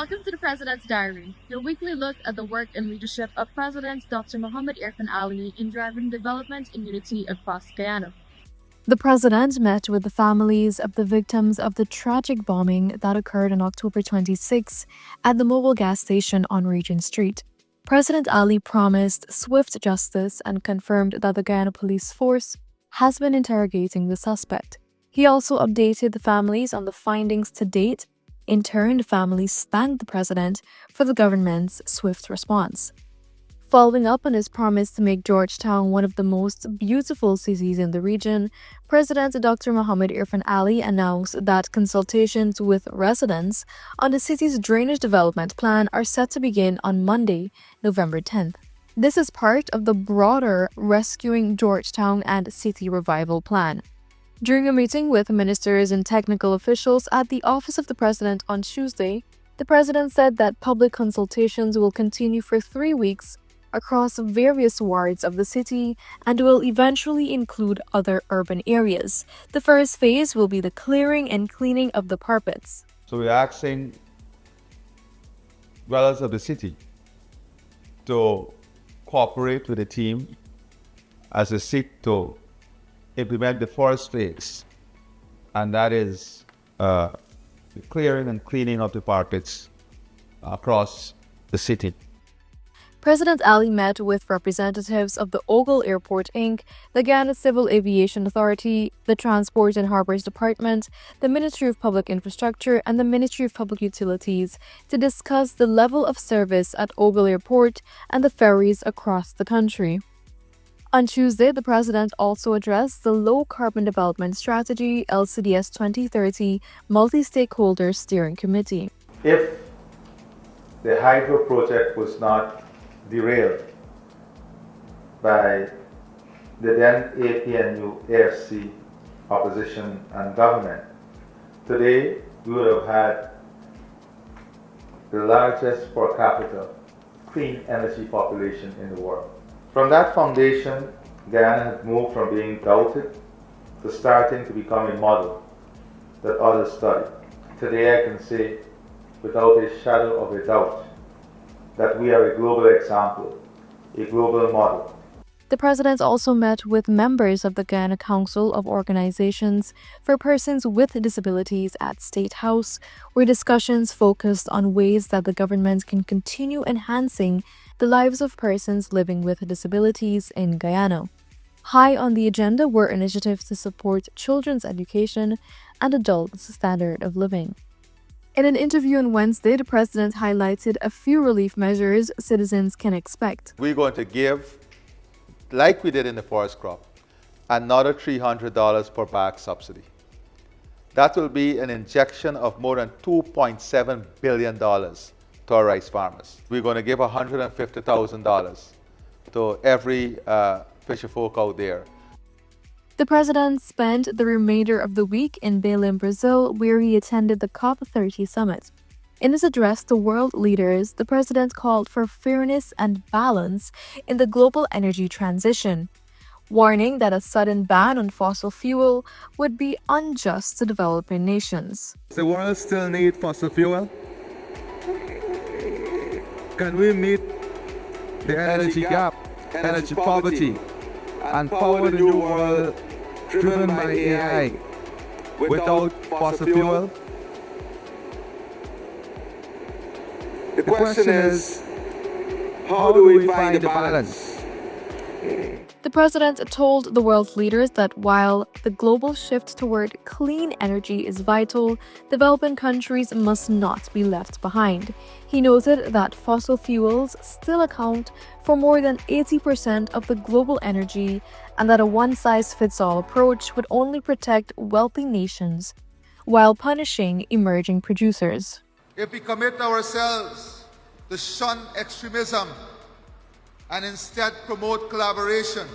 Welcome to the President's Diary, your weekly look at the work and leadership of President Dr. Mohamed Irfaan Ali in driving development and unity across Guyana. The president met with the families of the victims of the tragic bombing that occurred on October 26 at the mobile gas station on Regent Street. President Ali promised swift justice and confirmed that the Guyana Police Force has been interrogating the suspect. He also updated the families on the findings to date. In turn, the families thanked the president for the government's swift response. Following up on his promise to make Georgetown one of the most beautiful cities in the region, President Dr. Mohamed Irfaan Ali announced that consultations with residents on the city's drainage development plan are set to begin on Monday, November 10th. This is part of the broader Rescuing Georgetown and City Revival plan. During a meeting with ministers and technical officials at the office of the president on Tuesday, the president said that public consultations will continue for 3 weeks across various wards of the city and will eventually include other urban areas. The first phase will be the clearing and cleaning of the carpets. So we're asking dwellers of the city to cooperate with the team as they seek to implement the first phase, and that is the clearing and cleaning of the carpets across the city. President Ali met with representatives of the Ogle Airport Inc., the Guyana Civil Aviation Authority, the Transport and Harbors Department, the Ministry of Public Infrastructure, and the Ministry of Public Utilities to discuss the level of service at Ogle Airport and the ferries across the country. On Tuesday, the president also addressed the Low Carbon Development Strategy LCDS 2030 Multi-Stakeholder Steering Committee. If the hydro project was not derailed by the then APNU AFC opposition and government, today we would have had the largest per capita clean energy population in the world. From that foundation, Guyana has moved from being doubted to starting to become a model that others study. Today I can say, without a shadow of a doubt, that we are a global example, a global model. The president also met with members of the Guyana Council of Organizations for Persons with Disabilities at State House, where discussions focused on ways that the government can continue enhancing the lives of persons living with disabilities in Guyana. High on the agenda were initiatives to support children's education and adults' standard of living. In an interview on Wednesday, the president highlighted a few relief measures citizens can expect. We're going to give, like we did in the forest crop, another $300 per bag subsidy. That will be an injection of more than $2.7 billion to our rice farmers. We're going to give $150,000 to every fisherfolk out there. The president spent the remainder of the week in Belém, Brazil, where he attended the COP30 summit. In his address to world leaders, the president called for fairness and balance in the global energy transition, warning that a sudden ban on fossil fuel would be unjust to developing nations. Does the world still need fossil fuel? Can we meet the energy gap, energy poverty, and power the new world driven by AI without fossil fuel? The question is, how do we find the balance? The president told the world leaders that while the global shift toward clean energy is vital, developing countries must not be left behind. He noted that fossil fuels still account for more than 80% of the global energy and that a one-size-fits-all approach would only protect wealthy nations while punishing emerging producers. If we commit ourselves to shun extremism and instead promote collaboration,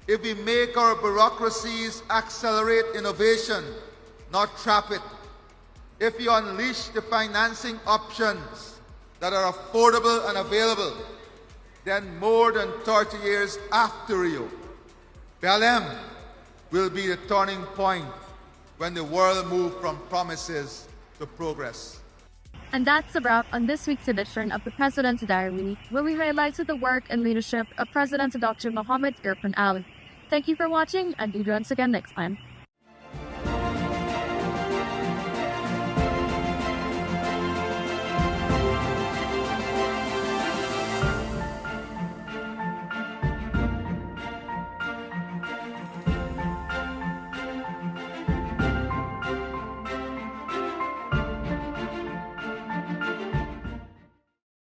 if we make our bureaucracies accelerate innovation, not trap it, if we unleash the financing options that are affordable and available, then more than 30 years after Rio, Belém will be the turning point when the world moves from promises to progress. And that's a wrap on this week's edition of the President's Diary, where we highlighted the work and leadership of President Dr. Mohamed Irfaan Ali. Thank you for watching, and do join us again next time.